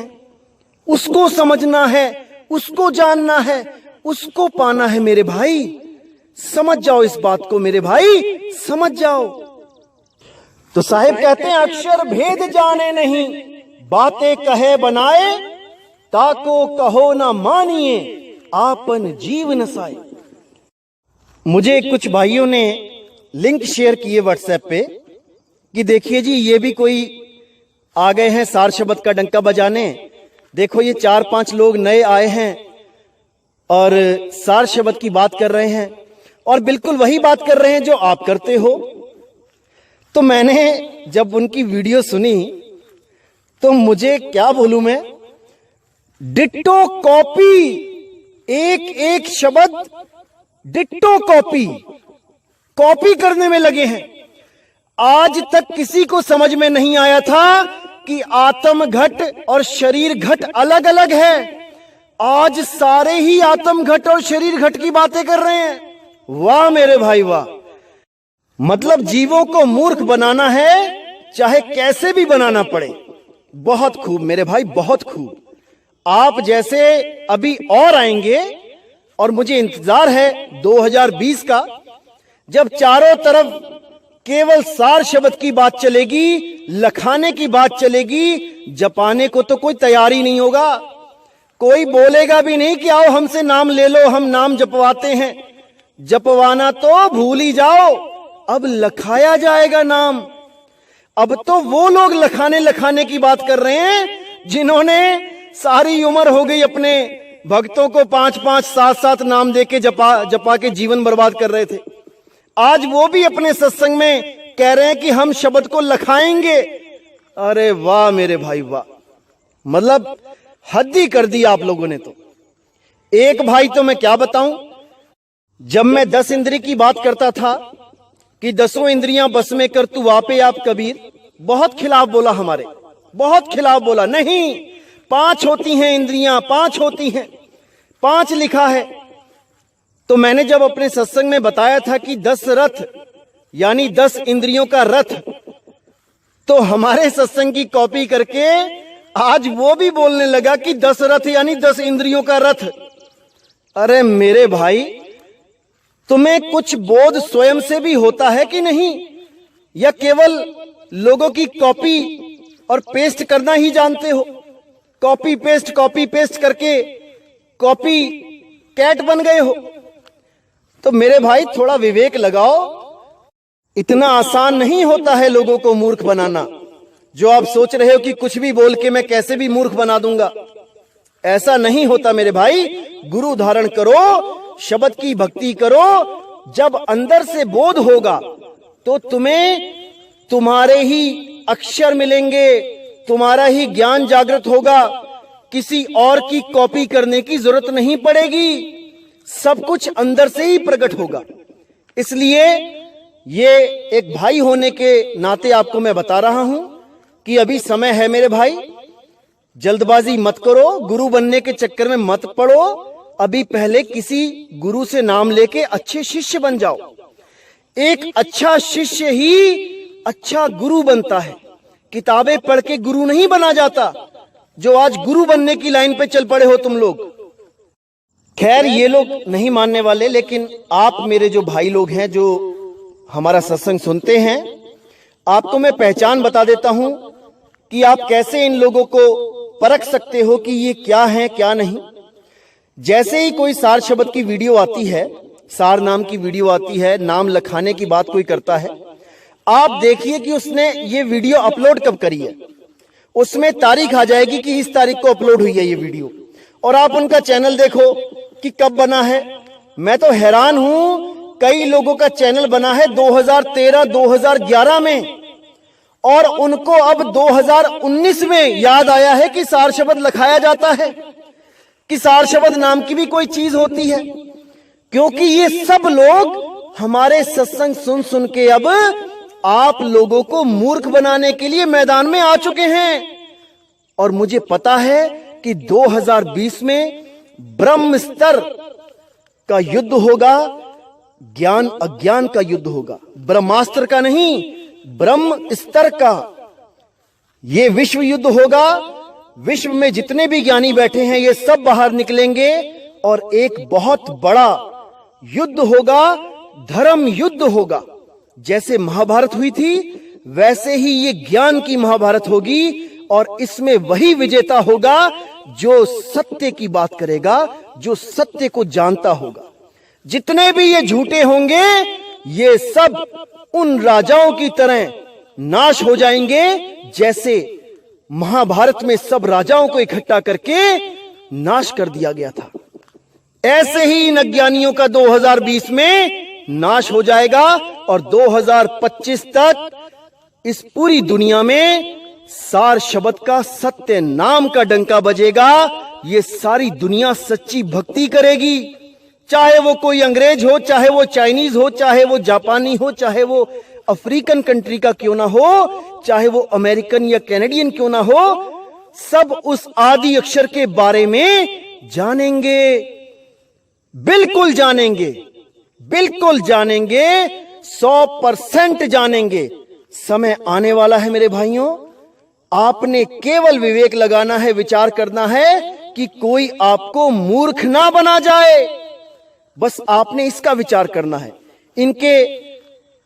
उसको समझना है, उसको जानना है, उसको पाना है मेरे भाई। समझ जाओ इस बात को मेरे भाई, समझ जाओ। तो साहिब कहते हैं अक्षर भेद जाने नहीं, बातें कहे बनाए, ताको कहो ना मानिए, आपन जीव नसाए। मुझे कुछ भाइयों ने लिंक शेयर किए व्हाट्सएप पे कि देखिए जी ये भी कोई आ गए हैं सार शब्द का डंका बजाने। देखो ये 4-5 लोग नए आए हैं और सार शब्द की बात कर रहे हैं और बिल्कुल वही बात कर रहे हैं जो आप करते हो। तो मैंने जब उनकी वीडियो सुनी तो मुझे क्या बोलूं मैं, डिट्टो कॉपी, एक एक शब्द डिट्टो कॉपी करने में लगे हैं। आज तक किसी को समझ में नहीं आया था कि आत्म घट और शरीर घट अलग अलग है। आज सारे ही आत्म घट और शरीर घट की बातें कर रहे हैं। वाह मेरे भाई वाह। मतलब जीवों को मूर्ख बनाना है, चाहे कैसे भी बनाना पड़े। बहुत खूब मेरे भाई, बहुत खूब। आप जैसे अभी और आएंगे और मुझे इंतजार है 2020 का, जब चारों तरफ केवल सार शब्द की बात चलेगी, लखाने की बात चलेगी, जपाने को तो कोई तैयारी नहीं होगा। कोई बोलेगा भी नहीं कि आओ हमसे नाम ले लो, हम नाम जपवाते हैं। जपवाना तो भूल ही जाओ, अब लखाया जाएगा नाम। अब तो वो लोग लखाने की बात कर रहे हैं जिन्होंने सारी उम्र हो गई अपने भक्तों को 5-5, 7-7 नाम देके जपा के जीवन बर्बाद कर रहे थे। आज वो भी अपने सत्संग में कह रहे हैं कि हम शब्द को लखाएंगे। अरे वाह मेरे भाई वाह, मतलब हद ही कर दी आप लोगों ने। तो एक भाई तो मैं क्या बताऊं, जब मैं 10 इंद्रिय की बात करता था कि 10 इंद्रियां बस में कर तू आपे आप कबीर, बहुत खिलाफ बोला, हमारे बहुत खिलाफ बोला। नहीं, 5 होती हैं इंद्रियां, 5 होती हैं, 5 लिखा है। तो मैंने जब अपने सत्संग में बताया था कि 10 रथ यानी 10 इंद्रियों का रथ, तो हमारे सत्संग की कॉपी करके आज वो भी बोलने लगा कि 10 रथ यानी 10 इंद्रियों का रथ। अरे मेरे भाई, तुम्हें कुछ बोध स्वयं से भी होता है कि नहीं, या केवल लोगों की कॉपी और पेस्ट करना ही जानते हो? कॉपी पेस्ट करके कॉपी कैट बन गए हो? तो मेरे भाई थोड़ा विवेक लगाओ। इतना आसान नहीं होता है लोगों को मूर्ख बनाना। जो आप सोच रहे हो कि कुछ भी बोल के मैं कैसे भी मूर्ख बना दूंगा, ऐसा नहीं होता मेरे भाई। गुरु धारण करो, शब्द की भक्ति करो। जब अंदर से बोध होगा तो तुम्हें तुम्हारे ही अक्षर मिलेंगे, तुम्हारा ही ज्ञान जागृत होगा। किसी और की कॉपी करने की जरूरत नहीं पड़ेगी, सब कुछ अंदर से ही प्रकट होगा। इसलिए ये एक भाई होने के नाते आपको मैं बता रहा हूं कि अभी समय है मेरे भाई, जल्दबाजी मत करो, गुरु बनने के चक्कर में मत पड़ो। अभी पहले किसी गुरु से नाम लेके अच्छे शिष्य बन जाओ। एक अच्छा शिष्य ही अच्छा गुरु बनता है। किताबें पढ़ के गुरु नहीं बना जाता, जो आज गुरु बनने की लाइन पे चल पड़े हो तुम लोग। खैर ये लोग नहीं मानने वाले, लेकिन आप मेरे जो भाई लोग हैं जो हमारा सत्संग सुनते हैं, आपको मैं पहचान बता देता हूं कि आप कैसे इन लोगों को परख सकते हो कि ये क्या है क्या नहीं। जैसे ही कोई सार शब्द की वीडियो आती है, सार नाम की वीडियो आती है, नाम लखाने की बात कोई करता है, आप देखिए कि उसने ये वीडियो अपलोड कब करी है। उसमें तारीख आ जाएगी कि इस तारीख को अपलोड हुई है ये वीडियो, और आप उनका चैनल देखो कि कब बना है। मैं तो हैरान हूं, कई लोगों का चैनल बना है 2013, 2011 में, और उनको अब 2019 में याद आया है कि सार शब्द लखाया जाता है, कि सार शब्द नाम की भी कोई चीज होती है। क्योंकि ये सब लोग हमारे सत्संग सुन सुन के अब आप लोगों को मूर्ख बनाने के लिए मैदान में आ चुके हैं। और मुझे पता है कि 2020 में ब्रह्म स्तर का युद्ध होगा, ज्ञान अज्ञान का युद्ध होगा, ब्रह्मास्त्र का नहीं, ब्रह्म स्तर का ये विश्व युद्ध होगा। विश्व में जितने भी ज्ञानी बैठे हैं ये सब बाहर निकलेंगे और एक बहुत बड़ा युद्ध होगा, धर्म युद्ध होगा। जैसे महाभारत हुई थी वैसे ही ये ज्ञान की महाभारत होगी और इसमें वही विजेता होगा जो सत्य की बात करेगा, जो सत्य को जानता होगा। जितने भी ये झूठे होंगे ये सब उन राजाओं की तरह नाश हो जाएंगे जैसे महाभारत में सब राजाओं को इकट्ठा करके नाश कर दिया गया था। ऐसे ही इन अज्ञानियों का 2020 में नाश हो जाएगा और 2025 तक इस पूरी दुनिया में सार शब्द का, सत्य नाम का डंका बजेगा। ये सारी दुनिया सच्ची भक्ति करेगी, चाहे वो कोई अंग्रेज हो, चाहे वो चाइनीज हो, चाहे वो जापानी हो, चाहे वो अफ्रीकन कंट्री का क्यों ना हो, चाहे वो अमेरिकन या कैनेडियन क्यों ना हो, सब उस आदि अक्षर के बारे में जानेंगे, बिल्कुल जानेंगे, बिल्कुल जानेंगे, 100% जानेंगे। समय आने वाला है मेरे भाइयों, आपने केवल विवेक लगाना है, विचार करना है कि कोई आपको मूर्ख ना बना जाए। बस आपने इसका विचार करना है। इनके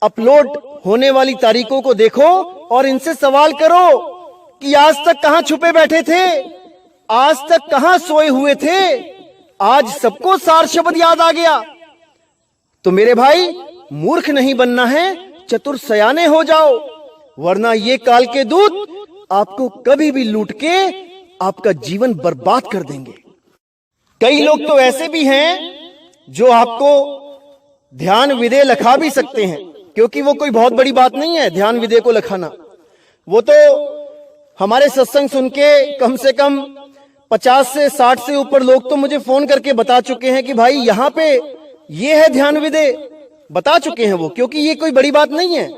अपलोड होने वाली तारीखों को देखो और इनसे सवाल करो कि आज तक कहां छुपे बैठे थे, आज तक कहां सोए हुए थे, आज सबको सार शब्द याद आ गया। तो मेरे भाई मूर्ख नहीं बनना है, चतुर सयाने हो जाओ, वरना ये काल के दूत आपको कभी भी लूट के आपका जीवन बर्बाद कर देंगे। कई लोग तो ऐसे भी हैं जो आपको ध्यान विदे लिखा भी सकते हैं, क्योंकि वो कोई बहुत बड़ी बात नहीं है ध्यान विदे को लिखाना। वो तो हमारे सत्संग सुन के कम से कम 50 से 60 से ऊपर लोग तो मुझे फोन करके बता चुके हैं कि भाई यहाँ पे ये है ध्यान विदे, बता चुके हैं वो, क्योंकि ये कोई बड़ी बात नहीं है।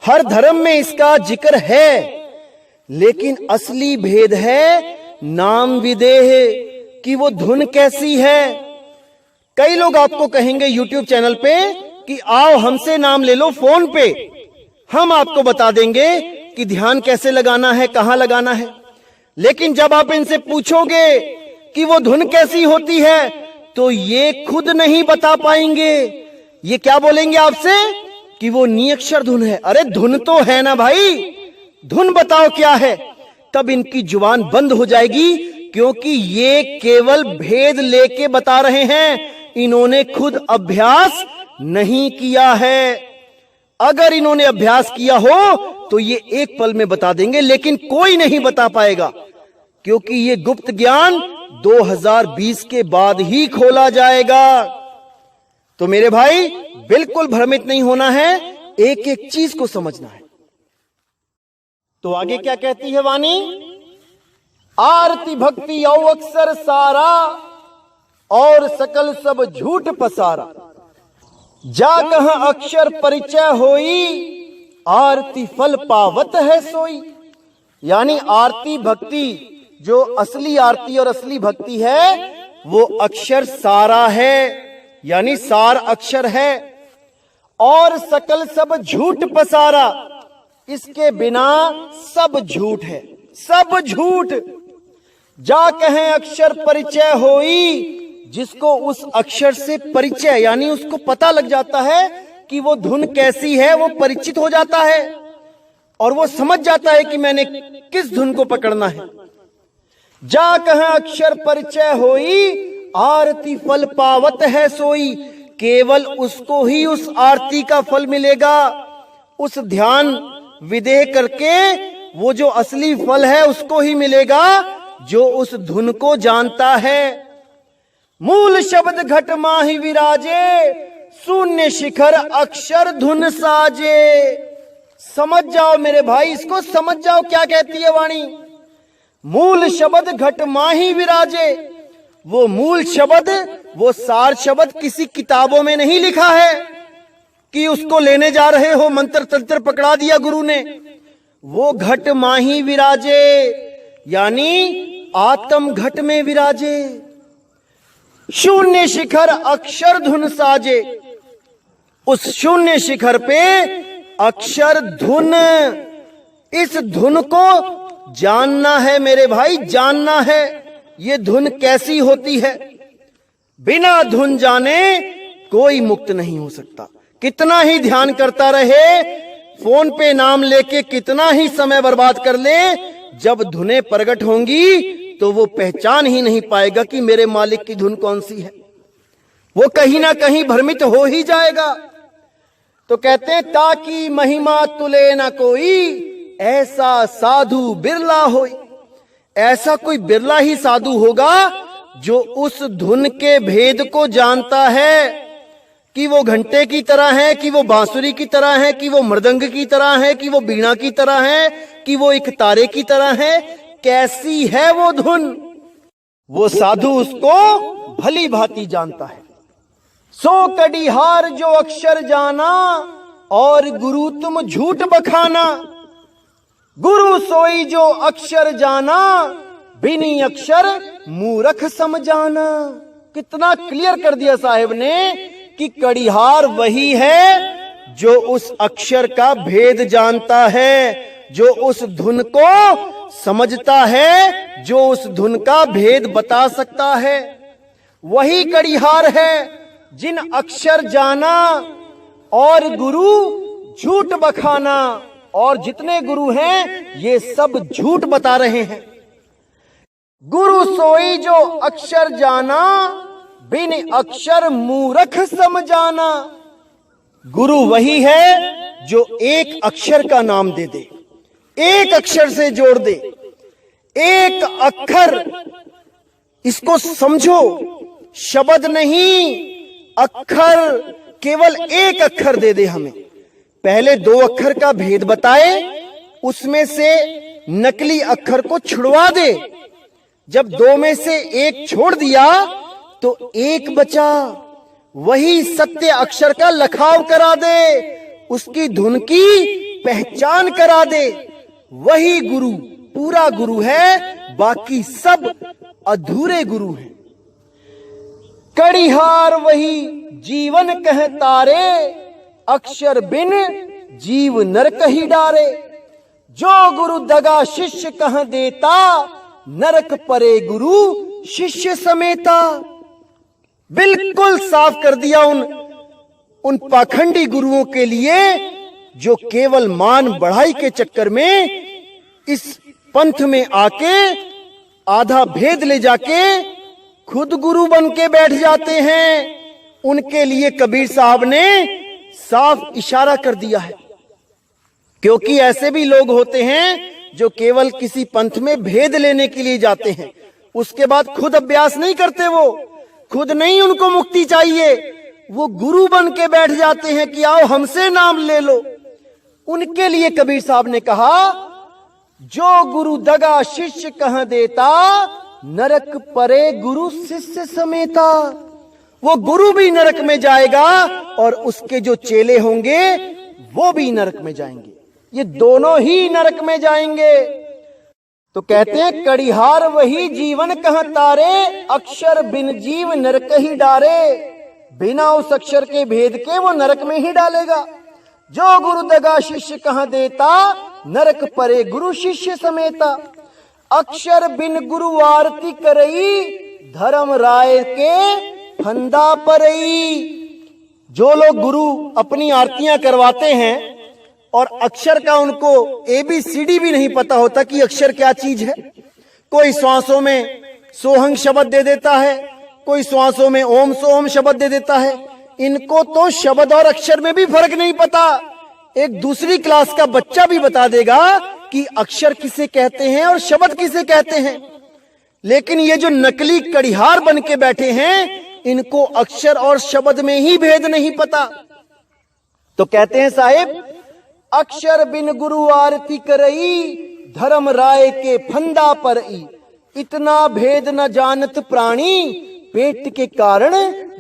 हर धर्म में इसका जिक्र है, लेकिन असली भेद है नाम विदेह कि वो धुन कैसी है। कई लोग आपको कहेंगे YouTube चैनल पे कि आओ हमसे नाम ले लो फोन पे, हम आपको बता देंगे कि ध्यान कैसे लगाना है, कहां लगाना है। लेकिन जब आप इनसे पूछोगे कि वो धुन कैसी होती है तो ये खुद नहीं बता पाएंगे। ये क्या बोलेंगे आपसे कि वो नियक्षर धुन है। अरे धुन तो है ना भाई, धुन बताओ क्या है। तब इनकी जुबान बंद हो जाएगी, क्योंकि ये केवल भेद लेके बता रहे हैं, इन्होंने खुद अभ्यास नहीं किया है। अगर इन्होंने अभ्यास किया हो तो ये एक पल में बता देंगे, लेकिन कोई नहीं बता पाएगा, क्योंकि ये गुप्त ज्ञान 2020 के बाद ही खोला जाएगा। तो मेरे भाई बिल्कुल भ्रमित नहीं होना है, एक एक चीज को समझना है। तो आगे क्या कहती है वाणी? आरती भक्ति औ अक्षर सारा और सकल सब झूठ पसारा, जा कहां अक्षर परिचय होई, आरती फल पावत है सोई। यानी आरती भक्ति, जो असली आरती और असली भक्ति है वो अक्षर सारा है, यानी सार अक्षर है। और सकल सब झूठ पसारा, इसके बिना सब झूठ है, सब झूठ। जा कहें अक्षर परिचय होई, जिसको उस अक्षर से परिचय यानी उसको पता लग जाता है कि वो धुन कैसी है, वो परिचित हो जाता है और वो समझ जाता है कि मैंने किस धुन को पकड़ना है। जा कहें अक्षर परिचय होई, आरती फल पावत है सोई। केवल उसको ही उस आरती का फल मिलेगा, उस ध्यान विदेह करके वो जो असली फल है उसको ही मिलेगा, जो उस धुन को जानता है। मूल शब्द घट माही विराजे, शून्य शिखर अक्षर धुन साजे। समझ जाओ मेरे भाई, इसको समझ जाओ क्या कहती है वाणी। मूल शब्द घट माही विराजे, वो मूल शब्द, वो सार शब्द किसी किताबों में नहीं लिखा है कि उसको लेने जा रहे हो, मंत्र तंत्र पकड़ा दिया गुरु ने। वो घट माही विराजे, यानी आत्म घट में विराजे। शून्य शिखर अक्षर धुन साजे, उस शून्य शिखर पे अक्षर धुन, इस धुन को जानना है मेरे भाई, जानना है ये धुन कैसी होती है। बिना धुन जाने कोई मुक्त नहीं हो सकता। कितना ही ध्यान करता रहे, फोन पे नाम लेके कितना ही समय बर्बाद कर ले, जब धुनें प्रकट होंगी तो वो पहचान ही नहीं पाएगा कि मेरे मालिक की धुन कौन सी है। वो कहीं ना कहीं भ्रमित हो ही जाएगा। तो कहते हैं ताकि महिमा तुले ना कोई, ऐसा साधु बिरला होई। ऐसा कोई बिरला ही साधु होगा जो उस धुन के भेद को जानता है कि वो घंटे की तरह है, कि वो बांसुरी की तरह है, कि वो मृदंग की तरह है, कि वो बीणा की तरह है, कि वो एक तारे की तरह है। कैसी है वो धुन, वो साधु उसको भली भांति जानता है। सो कड़ीहार जो अक्षर जाना, और गुरु तुम झूठ बखाना। गुरु सोई जो अक्षर जाना, बिनी अक्षर मूर्ख समझाना। कितना क्लियर कर दिया साहेब ने कि कड़ीहार वही है जो उस अक्षर का भेद जानता है, जो उस धुन को समझता है, जो उस धुन का भेद बता सकता है। वही कड़ीहार है जिन अक्षर जाना और गुरु झूठ बखाना। और जितने गुरु हैं ये सब झूठ बता रहे हैं। गुरु सोई जो अक्षर जाना, बिन अक्षर मूर्ख समझाना। गुरु वही है जो एक अक्षर का नाम दे दे, एक अक्षर से जोड़ दे, एक अक्षर। इसको समझो, शब्द नहीं, अक्षर, केवल एक अक्षर दे दे हमें। पहले दो अक्षर का भेद बताए, उसमें से नकली अक्षर को छुड़वा दे। जब दो में से एक छोड़ दिया तो एक बचा, वही सत्य अक्षर का लखाव करा दे, उसकी धुन की पहचान करा दे। वही गुरु पूरा गुरु है, बाकी सब अधूरे गुरु हैं। कड़ीहार वही जीवन कह तारे, अक्षर बिन जीव नरक ही डारे। जो गुरु दगा शिष्य कह देता, नरक परे गुरु शिष्य समेता। बिल्कुल साफ कर दिया उन पाखंडी गुरुओं के लिए जो केवल मान बढ़ाई के चक्कर में इस पंथ में आके आधा भेद ले जाके खुद गुरु बन के बैठ जाते हैं। उनके लिए कबीर साहब ने साफ इशारा कर दिया है, क्योंकि ऐसे भी लोग होते हैं जो केवल किसी पंथ में भेद लेने के लिए जाते हैं, उसके बाद खुद अभ्यास नहीं करते। वो खुद नहीं, उनको मुक्ति चाहिए, वो गुरु बन के बैठ जाते हैं कि आओ हमसे नाम ले लो। उनके लिए कबीर साहब ने कहा, जो गुरु दगा शिष्य कह देता, नरक परे गुरु शिष्य समेता। वो गुरु भी नरक में जाएगा और उसके जो चेले होंगे वो भी नरक में जाएंगे। ये दोनों ही नरक में जाएंगे। तो कहते हैं कड़ीहार वही जीवन कह तारे, अक्षर बिन जीव नरक ही डारे। बिना उस अक्षर के भेद के वो नरक में ही डालेगा। जो गुरु दगा शिष्य कह देता, नरक परे गुरु शिष्य समेता। अक्षर बिन गुरु आरती करई, धर्म राय के फंदा परई। जो लोग गुरु अपनी आरतियां करवाते हैं और अक्षर का उनको ABCD भी नहीं पता होता कि अक्षर क्या चीज है। कोई श्वासों में सोहंग शब्द दे देता है, कोई श्वासों में ओम सोम शब्द दे देता है। इनको तो शब्द और अक्षर में भी फर्क नहीं पता। एक दूसरी क्लास का बच्चा भी बता देगा कि अक्षर किसे कहते हैं और शब्द किसे कहते हैं। लेकिन ये जो नकली कड़ीहार बन के बैठे हैं, इनको अक्षर और शब्द में ही भेद नहीं पता। तो कहते हैं साहिब, अक्षर बिन गुरु आरती करई, धर्म राय के फंदा परई। इतना भेद न जानत प्राणी, पेट के कारण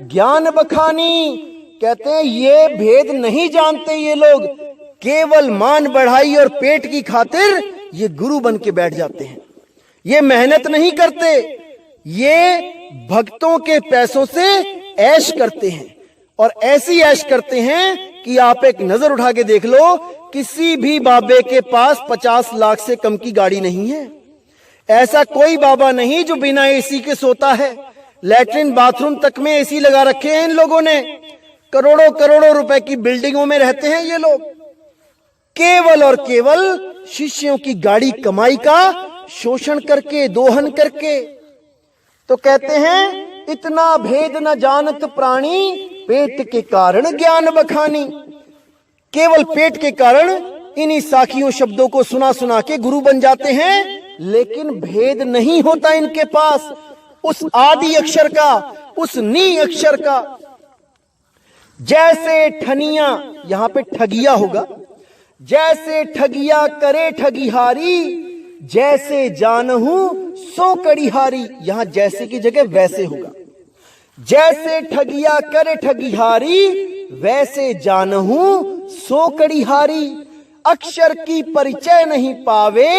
ज्ञान बखानी। कहते हैं ये भेद नहीं जानते ये लोग, केवल मान बढ़ाई और पेट की खातिर ये गुरु बन के बैठ जाते हैं। ये मेहनत नहीं करते, ये भक्तों के पैसों से ऐश करते हैं, और ऐसी ऐश करते हैं कि आप एक नजर उठा के देख लो, किसी भी बाबे के पास 50 लाख से कम की गाड़ी नहीं है। ऐसा कोई बाबा नहीं जो बिना एसी के सोता है। लैट्रिन बाथरूम तक में एसी लगा रखे हैं इन लोगों ने। करोड़ों करोड़ों रुपए की बिल्डिंगों में रहते हैं ये लोग, केवल और केवल शिष्यों की गाड़ी कमाई का शोषण करके, दोहन करके। तो कहते हैं इतना भेद न जानत प्राणी, पेट के कारण ज्ञान बखानी। केवल पेट के कारण इन्हीं साखियों शब्दों को सुना सुना के गुरु बन जाते हैं, लेकिन भेद नहीं होता इनके पास उस आदि अक्षर का, उस नी अक्षर का। जैसे ठनिया, यहां पे ठगिया होगा, जैसे ठगिया करे ठगिहारी, जैसे जानहू सो कड़िहारी। यहां जैसे की जगह वैसे होगा। जैसे ठगिया करे ठगिहारी, वैसे जानहू सो कड़िहारी। अक्षर की परिचय नहीं पावे,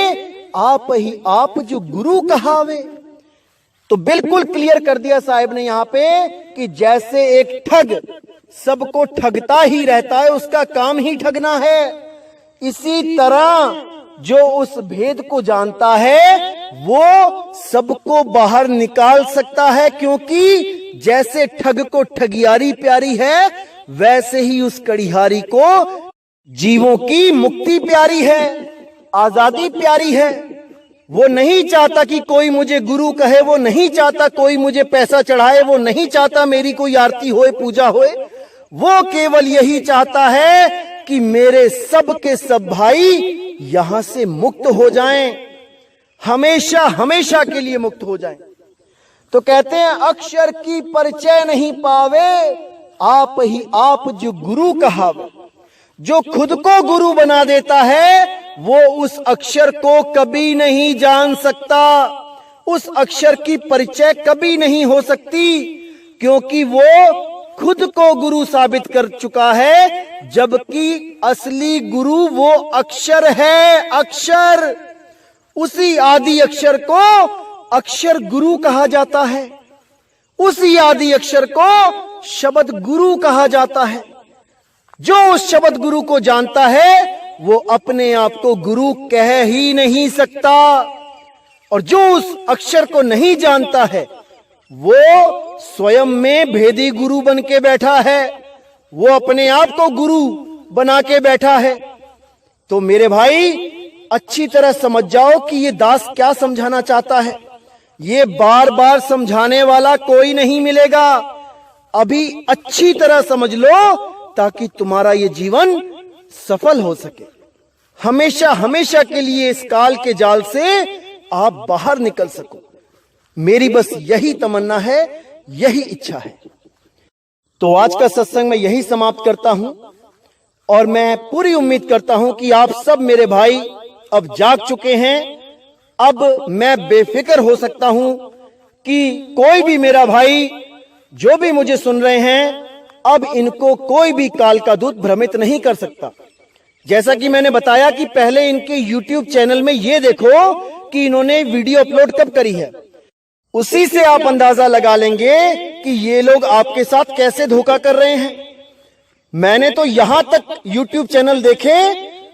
आप ही आप जो गुरु कहावे। तो बिल्कुल क्लियर कर दिया साहिब ने यहां पे कि जैसे एक ठग सबको ठगता ही रहता है, उसका काम ही ठगना है, इसी तरह जो उस भेद को जानता है वो सबको बाहर निकाल सकता है। क्योंकि जैसे ठग को ठगियारी प्यारी है, वैसे ही उस कड़िहारी को जीवों की मुक्ति प्यारी है, आजादी प्यारी है। वो नहीं चाहता कि कोई मुझे गुरु कहे, वो नहीं चाहता कोई मुझे पैसा चढ़ाए, वो नहीं चाहता मेरी कोई आरती होए, पूजा होए। वो केवल यही चाहता है कि मेरे सब के सब भाई यहां से मुक्त हो जाएं, हमेशा हमेशा के लिए मुक्त हो जाएं। तो कहते हैं अक्षर की परिचय नहीं पावे, आप ही आप जो गुरु कहावे। जो खुद को गुरु बना देता है वो उस अक्षर को कभी नहीं जान सकता, उस अक्षर की परिचय कभी नहीं हो सकती, क्योंकि वो खुद को गुरु साबित कर चुका है। जबकि असली गुरु वो अक्षर है, अक्षर। उसी आदि अक्षर को अक्षर गुरु कहा जाता है, उसी आदि अक्षर को शब्द गुरु कहा जाता है। जो उस शब्द गुरु को जानता है वो अपने आप को गुरु कह ही नहीं सकता, और जो उस अक्षर को नहीं जानता है वो स्वयं में भेदी गुरु बन के बैठा है, वो अपने आप को गुरु बना के बैठा है। तो मेरे भाई अच्छी तरह समझ जाओ कि ये दास क्या समझाना चाहता है। ये बार बार समझाने वाला कोई नहीं मिलेगा, अभी अच्छी तरह समझ लो ताकि तुम्हारा ये जीवन सफल हो सके। हमेशा हमेशा के लिए इस काल के जाल से आप बाहर निकल सको। मेरी बस यही तमन्ना है, यही इच्छा है। तो आज का सत्संग मैं यही समाप्त करता हूं, और मैं पूरी उम्मीद करता हूं कि आप सब मेरे भाई अब जाग चुके हैं। अब मैं बेफिक्र हो सकता हूं कि कोई भी मेरा भाई जो भी मुझे सुन रहे हैं, अब इनको कोई भी काल का दूत भ्रमित नहीं कर सकता। जैसा कि मैंने बताया कि पहले इनके YouTube चैनल में ये देखो कि इन्होंने वीडियो अपलोड कब करी है, उसी से आप अंदाजा लगा लेंगे कि ये लोग आपके साथ कैसे धोखा कर रहे हैं। मैंने तो यहां तक YouTube चैनल देखे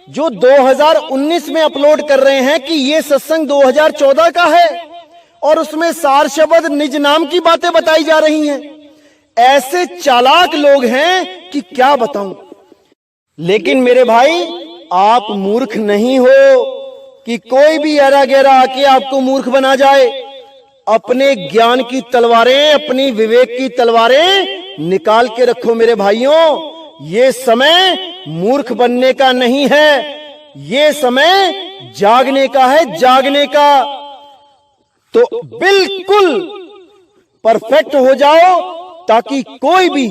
जो 2019 में अपलोड कर रहे हैं कि ये सत्संग 2014 का है, और उसमें सार शब्द निज नाम की बातें बताई जा रही हैं। ऐसे चालाक लोग हैं कि क्या बताऊं। लेकिन मेरे भाई आप मूर्ख नहीं हो कि कोई भी ऐरा गैरा आके आपको मूर्ख बना जाए। अपने ज्ञान की तलवारें, अपनी विवेक की तलवारें निकाल के रखो मेरे भाइयों। ये समय मूर्ख बनने का नहीं है, ये समय जागने का है, जागने का। तो बिल्कुल परफेक्ट हो जाओ ताकि कोई भी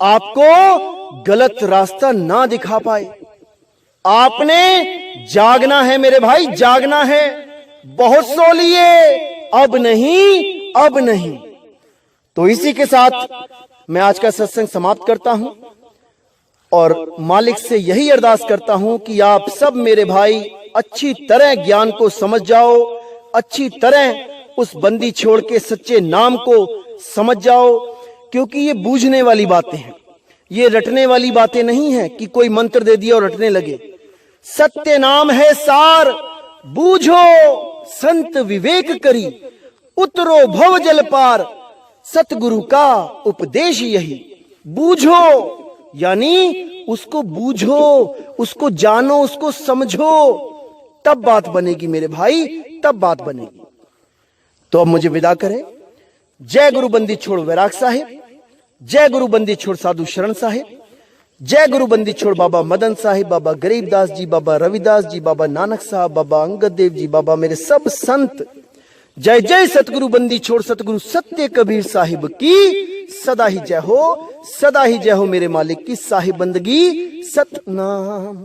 आपको गलत रास्ता ना दिखा पाए। आपने जागना है मेरे भाई, जागना है। बहुत सो लिए, अब नहीं, अब नहीं। तो इसी के साथ मैं आज का सत्संग समाप्त करता हूं और मालिक से यही अरदास करता हूं कि आप सब मेरे भाई अच्छी तरह ज्ञान को समझ जाओ, अच्छी तरह उस बंदी छोड़ के सच्चे नाम को समझ जाओ, क्योंकि ये बूझने वाली बातें हैं, ये रटने वाली बातें नहीं है कि कोई मंत्र दे दिया और रटने लगे। सत्य नाम है सार, बूझो संत विवेक करी, उतरो भव जल पार, सतगुरु का उपदेश यही। बूझो यानी उसको बूझो, उसको जानो, उसको समझो, तब बात बनेगी मेरे भाई, तब बात बनेगी। तो अब मुझे विदा करें। जय गुरु बंदी छोड़ वैराग साहिब, जय गुरु बंदी छोड़ साधु शरण साहिब, जय गुरु बंदी छोड़ बाबा मदन साहिब, बाबा गरीबदास जी, बाबा रविदास जी, बाबा नानक साहब, बाबा अंगद देव जी, बाबा मेरे सब संत। जय जय सतगुरु बंदी छोड़ सतगुरु सत्य कबीर साहिब की सदा ही जय हो, सदा ही जय हो मेरे मालिक की साहिब बंदगी सतनाम।